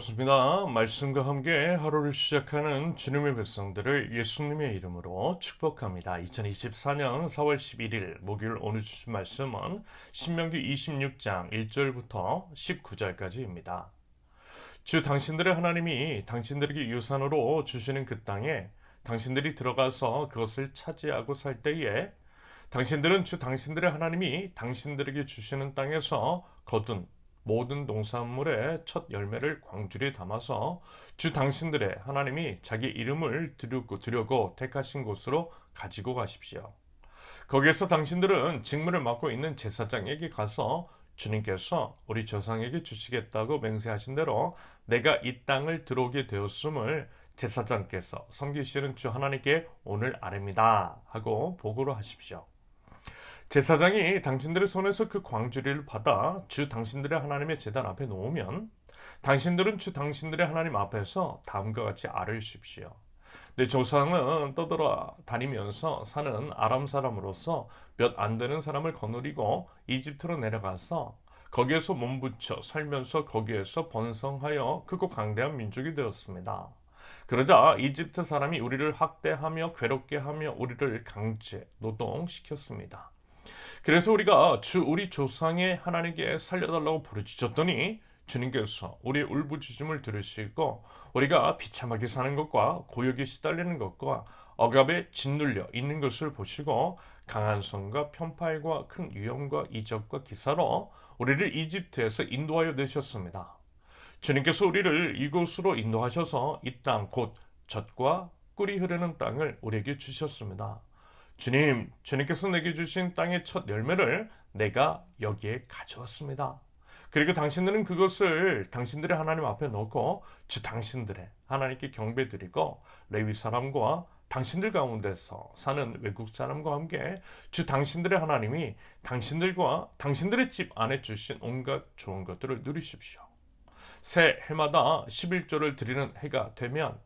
반갑습니다. 말씀과 함께 하루를 시작하는 주님의 백성들을 예수님의 이름으로 축복합니다. 2024년 4월 11일 목요일 오늘 주신 말씀은 신명기 26장 1절부터 19절까지입니다. 주 당신들의 하나님이 당신들에게 유산으로 주시는 그 땅에 당신들이 들어가서 그것을 차지하고 살 때에 당신들은 주 당신들의 하나님이 당신들에게 주시는 땅에서 거둔 모든 농산물의 첫 열매를 광주리에 담아서 주 당신들의 하나님이 자기 이름을 두려고 택하신 곳으로 가지고 가십시오. 거기에서 당신들은 직무를 맡고 있는 제사장에게 가서 주님께서 우리 조상에게 주시겠다고 맹세하신 대로 내가 이 땅을 들어오게 되었음을 제사장께서 섬기시는 주 하나님께 오늘 아뢰니다 하고 보고를 하십시오. 제사장이 당신들의 손에서 그 광주리를 받아 주 당신들의 하나님의 제단 앞에 놓으면 당신들은 주 당신들의 하나님 앞에서 다음과 같이 아뢰십시오. 내 조상은 떠돌아다니면서 사는 아람 사람으로서 몇 안 되는 사람을 거느리고 이집트로 내려가서 거기에서 몸부쳐 살면서 거기에서 번성하여 크고 강대한 민족이 되었습니다. 그러자 이집트 사람이 우리를 학대하며 괴롭게 하며 우리를 강제 노동시켰습니다. 그래서 우리가 우리 조상의 하나님께 살려달라고 부르짖었더니 주님께서 우리의 울부짖음을 들으시고 우리가 비참하게 사는 것과 고역에 시달리는 것과 억압에 짓눌려 있는 것을 보시고 강한 손과 편팔과 큰 위험과 이적과 기사로 우리를 이집트에서 인도하여 내셨습니다. 주님께서 우리를 이곳으로 인도하셔서 이 땅 곧 젖과 꿀이 흐르는 땅을 우리에게 주셨습니다. 주님께서 내게 주신 땅의 첫 열매를 내가 여기에 가져왔습니다. 그리고 당신들은 그것을 당신들의 하나님 앞에 놓고 주 당신들의 하나님께 경배드리고 레위 사람과 당신들 가운데서 사는 외국 사람과 함께 주 당신들의 하나님이 당신들과 당신들의 집 안에 주신 온갖 좋은 것들을 누리십시오. 새 해마다 11조를 드리는 해가 되면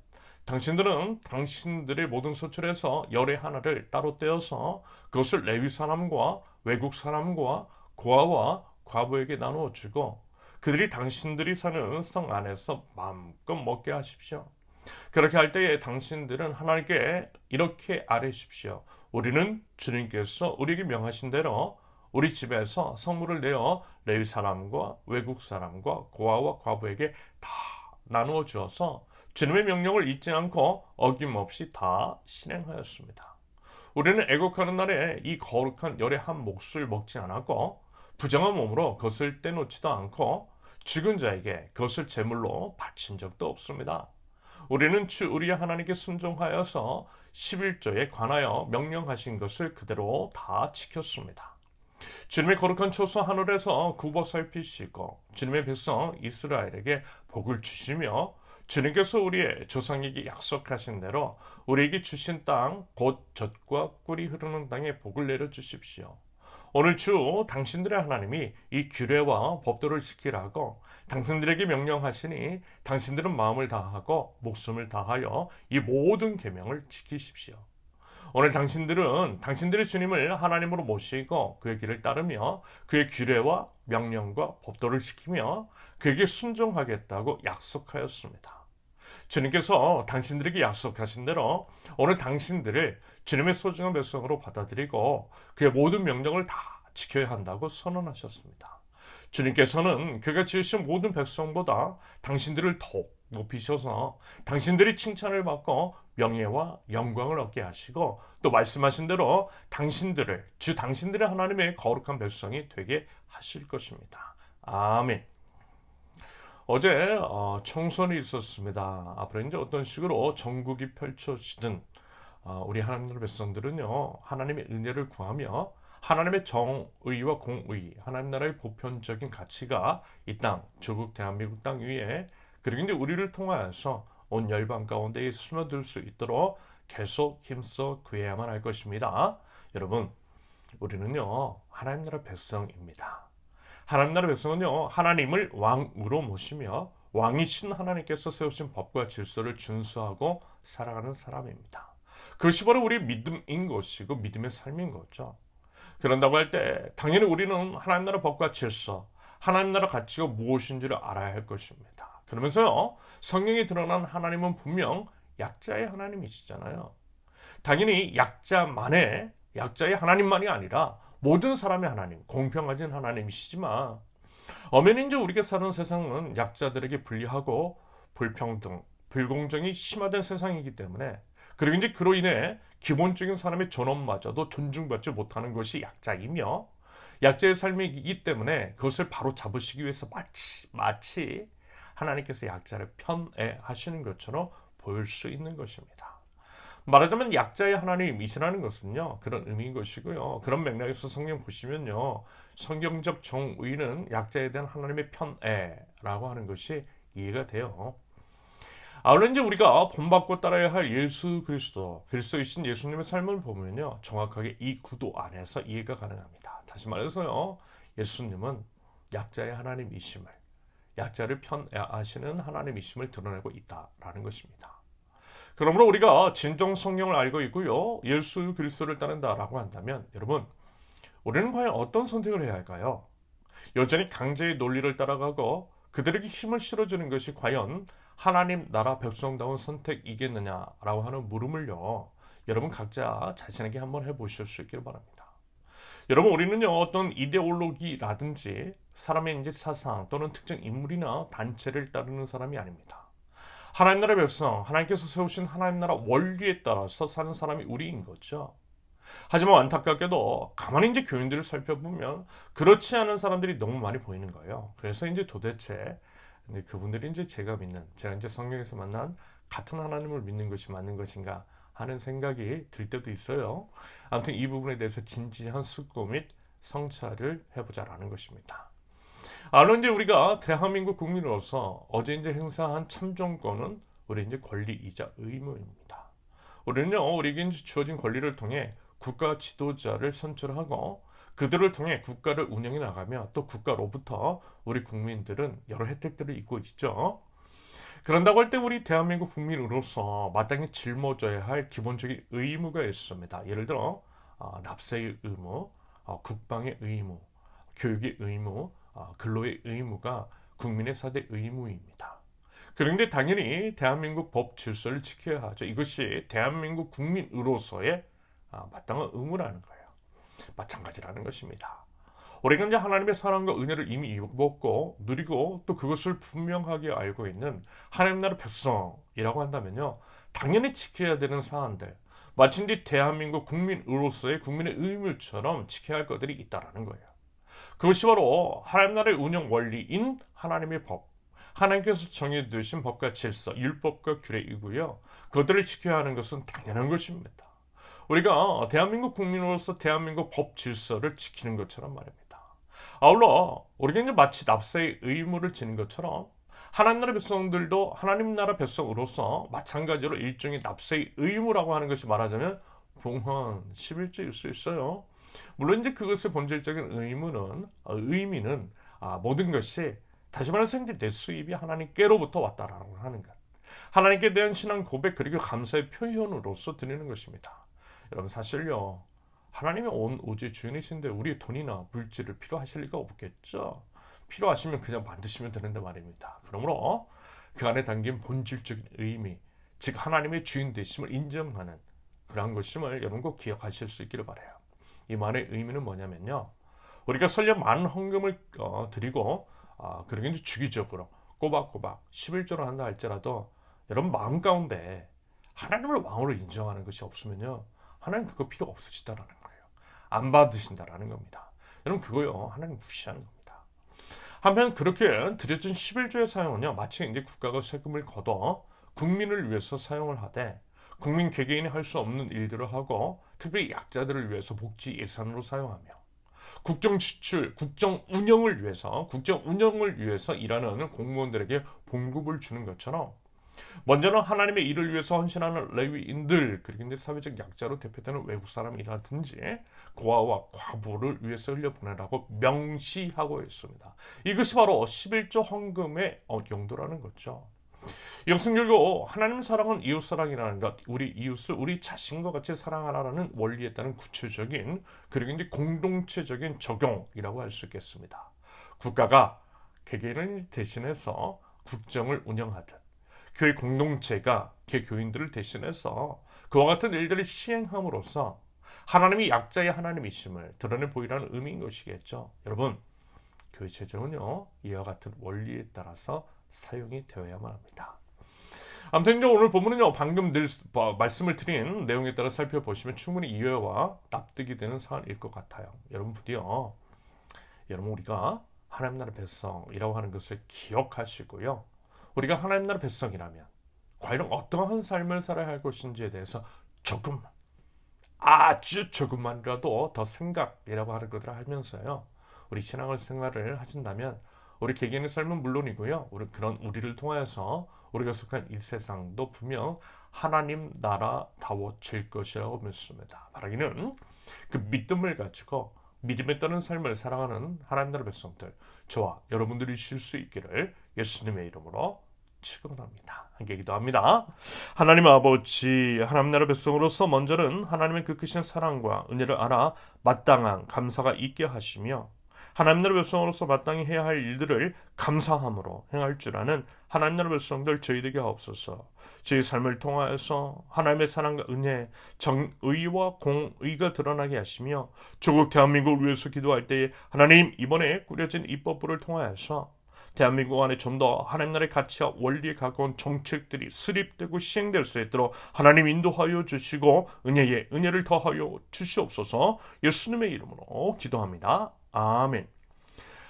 당신들은 당신들의 모든 소출에서 열의 하나를 따로 떼어서 그것을 레위 사람과 외국 사람과 고아와 과부에게 나누어 주고 그들이 당신들이 사는 성 안에서 마음껏 먹게 하십시오. 그렇게 할 때에 당신들은 하나님께 이렇게 아뢰십시오. 우리는 주님께서 우리에게 명하신 대로 우리 집에서 성물을 내어 레위 사람과 외국 사람과 고아와 과부에게 다 나누어 주어서 주님의 명령을 잊지 않고 어김없이 다 실행하였습니다. 우리는 애국하는 날에 이 거룩한 열의 한 몫을 먹지 않았고 부정한 몸으로 그것을 떼놓지도 않고 죽은 자에게 그것을 제물로 바친 적도 없습니다. 우리는 우리의 하나님께 순종하여서 11조에 관하여 명령하신 것을 그대로 다 지켰습니다. 주님의 거룩한 초소 하늘에서 굽어 살피시고 주님의 백성 이스라엘에게 복을 주시며 주님께서 우리의 조상에게 약속하신 대로 우리에게 주신 땅 곧 젖과 꿀이 흐르는 땅에 복을 내려 주십시오. 오늘 주 당신들의 하나님이 이 규례와 법도를 지키라고 당신들에게 명령하시니 당신들은 마음을 다하고 목숨을 다하여 이 모든 계명을 지키십시오. 오늘 당신들은 당신들의 주님을 하나님으로 모시고 그의 길을 따르며 그의 규례와 명령과 법도를 지키며 그에게 순종하겠다고 약속하였습니다. 주님께서 당신들에게 약속하신 대로 오늘 당신들을 주님의 소중한 백성으로 받아들이고 그의 모든 명령을 다 지켜야 한다고 선언하셨습니다. 주님께서는 그가 지으신 모든 백성보다 당신들을 더욱 높이셔서 당신들이 칭찬을 받고 명예와 영광을 얻게 하시고 또 말씀하신 대로 당신들의 하나님의 거룩한 백성이 되게 하실 것입니다. 아멘. 어제 총선이 있었습니다. 앞으로 이제 어떤 식으로 전국이 펼쳐지든 우리 하나님의 백성들은요 하나님의 은혜를 구하며 하나님의 정의와 공의, 하나님 나라의 보편적인 가치가 이 땅, 조국 대한민국 땅 위에 그리고 이제 우리를 통하여서 온 열방 가운데에 스며들 수 있도록 계속 힘써 구해야만 할 것입니다. 여러분, 우리는요 하나님 나라 백성입니다. 하나님 나라 백성은요 하나님을 왕으로 모시며 왕이신 하나님께서 세우신 법과 질서를 준수하고 살아가는 사람입니다. 그것이 바로 우리의 믿음인 것이고 믿음의 삶인 거죠. 그런다고 할 때 당연히 우리는 하나님 나라 법과 질서, 하나님 나라 가치가 무엇인지를 알아야 할 것입니다. 그러면서요, 성경에 드러난 하나님은 분명 약자의 하나님이시잖아요. 당연히 약자의 하나님만이 아니라 모든 사람의 하나님, 공평하신 하나님이시지만 엄연히 이제 우리가 사는 세상은 약자들에게 불리하고 불평등, 불공정이 심화된 세상이기 때문에, 그리고 이제 그로 인해 기본적인 사람의 존엄마저도 존중받지 못하는 것이 약자이며, 약자의 삶이기 때문에 그것을 바로 잡으시기 위해서 마치 하나님께서 약자를 편애하시는 것처럼 보일 수 있는 것입니다. 말하자면 약자의 하나님이시라는 것은요, 그런 의미인 것이고요. 그런 맥락에서 성경 보시면요, 성경적 정의는 약자에 대한 하나님의 편애라고 하는 것이 이해가 돼요. 아울러 이제 우리가 본받고 따라야 할 예수 그리스도이신 예수님의 삶을 보면요, 정확하게 이 구도 안에서 이해가 가능합니다. 다시 말해서요, 예수님은 약자의 하나님이심을, 약자를 편애하시는 하나님이심을 드러내고 있다라는 것입니다. 그러므로 우리가 진정 성경을 알고 있고요, 예수 그리스도를 따른다라고 한다면, 여러분, 우리는 과연 어떤 선택을 해야 할까요? 여전히 강제의 논리를 따라가고 그들에게 힘을 실어주는 것이 과연 하나님 나라 백성다운 선택이겠느냐라고 하는 물음을요, 여러분 각자 자신에게 한번 해보실 수 있기를 바랍니다. 여러분, 우리는요, 어떤 이데올로기라든지 사람의 이제 사상 또는 특정 인물이나 단체를 따르는 사람이 아닙니다. 하나님 나라 백성, 하나님께서 세우신 하나님 나라 원리에 따라서 사는 사람이 우리인 거죠. 하지만 안타깝게도 가만히 이제 교인들을 살펴보면 그렇지 않은 사람들이 너무 많이 보이는 거예요. 그래서 이제 도대체 그분들이 이제 제가 이제 성경에서 만난 같은 하나님을 믿는 것이 맞는 것인가 하는 생각이 들 때도 있어요. 아무튼 이 부분에 대해서 진지한 숙고 및 성찰을 해보자라는 것입니다. 이제 우리가 대한민국 국민으로서 어제 이제 행사한 참정권은 우리 이제 권리이자 의무입니다. 우리는요, 우리에게 이제 주어진 권리를 통해 국가 지도자를 선출하고 그들을 통해 국가를 운영해 나가며 또 국가로부터 우리 국민들은 여러 혜택들을 입고 있죠. 그런다고 할 때 우리 대한민국 국민으로서 마땅히 짊어져야 할 기본적인 의무가 있습니다. 예를 들어 납세의 의무, 국방의 의무, 교육의 의무, 근로의 의무가 국민의 4대 의무입니다. 그런데 당연히 대한민국 법 질서를 지켜야 하죠. 이것이 대한민국 국민으로서의 마땅한 의무라는 거예요. 마찬가지라는 것입니다. 우리가 이제 하나님의 사랑과 은혜를 이미 입었고 누리고 또 그것을 분명하게 알고 있는 하나님 나라 백성이라고 한다면요, 당연히 지켜야 되는 사안들, 마치 이제 대한민국 국민으로서의 국민의 의무처럼 지켜야 할 것들이 있다라는 거예요. 그것이 바로 하나님 나라의 운영 원리인 하나님의 법, 하나님께서 정해두신 법과 질서, 율법과 규례이고요, 그것들을 지켜야 하는 것은 당연한 것입니다. 우리가 대한민국 국민으로서 대한민국 법 질서를 지키는 것처럼 말입니다. 아울러 우리가 이제 마치 납세의 의무를 지는 것처럼 하나님 나라 백성들도 하나님 나라 백성으로서 마찬가지로 일종의 납세의 의무라고 하는 것이 말하자면 봉헌 11조일 수 있어요. 물론 이제 그것의 본질적인 의미는 모든 것이, 다시 말해서 이제 내 수입이 하나님께로부터 왔다라고 하는 것, 하나님께 대한 신앙 고백 그리고 감사의 표현으로서 드리는 것입니다. 여러분, 사실요, 하나님이 온 오지의 주인이신데 우리의 돈이나 물질을 필요하실 리가 없겠죠. 필요하시면 그냥 만드시면 되는데 말입니다. 그러므로 그 안에 담긴 본질적인 의미, 즉 하나님의 주인 되심을 인정하는 그러한 것임을 여러분 꼭 기억하실 수 있기를 바라요. 이 말의 의미는 뭐냐면요, 우리가 설령 많은 헌금을 드리고 그러게 이제 주기적으로 꼬박꼬박 11조를 한다 할지라도 여러분 마음 가운데 하나님을 왕으로 인정하는 것이 없으면요, 하나님 그거 필요 없으시다라는 거예요. 안 받으신다라는 겁니다. 여러분 그거요, 하나님 무시하는 겁니다. 한편 그렇게 드려진 11조의 사용은요, 마치 이제 국가가 세금을 걷어 국민을 위해서 사용을 하되 국민 개개인이 할 수 없는 일들을 하고 특별히 약자들을 위해서 복지 예산으로 사용하며 국정 지출, 국정 운영을 위해서 일하는 공무원들에게 봉급을 주는 것처럼, 먼저는 하나님의 일을 위해서 헌신하는 레위인들, 그리고 이제 사회적 약자로 대표되는 외국 사람이라든지 고아와 과부를 위해서 흘려보내라고 명시하고 있습니다. 이것이 바로 11조 헌금의 용도라는 거죠. 이것은 결국 하나님 사랑은 이웃 사랑이라는 것, 우리 이웃을 우리 자신과 같이 사랑하라는 원리에 따른 구체적인 그리고 이제 공동체적인 적용이라고 할 수 있겠습니다. 국가가 개개인을 대신해서 국정을 운영하듯 교회 공동체가 교회 교인들을 대신해서 그와 같은 일들을 시행함으로써 하나님이 약자의 하나님이심을 드러내 보이라는 의미인 것이겠죠. 여러분, 교회 재정은요, 이와 같은 원리에 따라서 사용이 되어야만 합니다. 아무튼 오늘 본문은요, 방금 말씀을 드린 내용에 따라 살펴보시면 충분히 이해와 납득이 되는 사안일 것 같아요. 여러분 부디요, 여러분 우리가 하나님 나라 백성이라고 하는 것을 기억하시고요. 우리가 하나님 나라 백성이라면 과연 어떠한 삶을 살아야 할 것인지에 대해서 조금만, 아주 조금만이라도 더 생각이라고 하는 것들을 하면서요, 우리 신앙을 생활을 하신다면 우리 개개인의 삶은 물론이고요, 우리를 통해서 우리가 속한 이 세상도 분명 하나님 나라다워질 것이라고 믿습니다. 말하기는 그 믿음을 가지고 믿음에 따른 삶을 살아가는 하나님 나라 백성들, 저와 여러분들이실 수 있기를 예수님의 이름으로 축원합니다. 함께 기도합니다. 하나님 아버지, 하나님 나라 백성으로서 먼저는 하나님의 그 크신 사랑과 은혜를 알아 마땅한 감사가 있게 하시며, 하나님 나라 백성으로서 마땅히 해야 할 일들을 감사함으로 행할 줄 아는 하나님 나라 백성들 저희에게 하옵소서. 저희 삶을 통하여서 하나님의 사랑과 은혜, 정의와 공의가 드러나게 하시며, 조국 대한민국을 위해서 기도할 때에 하나님, 이번에 꾸려진 입법부를 통하여서 대한민국 안에 좀 더 하나님 나라의 가치와 원리에 가까운 정책들이 수립되고 시행될 수 있도록 하나님 인도하여 주시고 은혜에 은혜를 더하여 주시옵소서. 예수님의 이름으로 기도합니다. 아멘.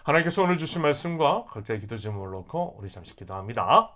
하나님께서 오늘 주신 말씀과 각자의 기도 제목을 놓고 우리 잠시 기도합니다.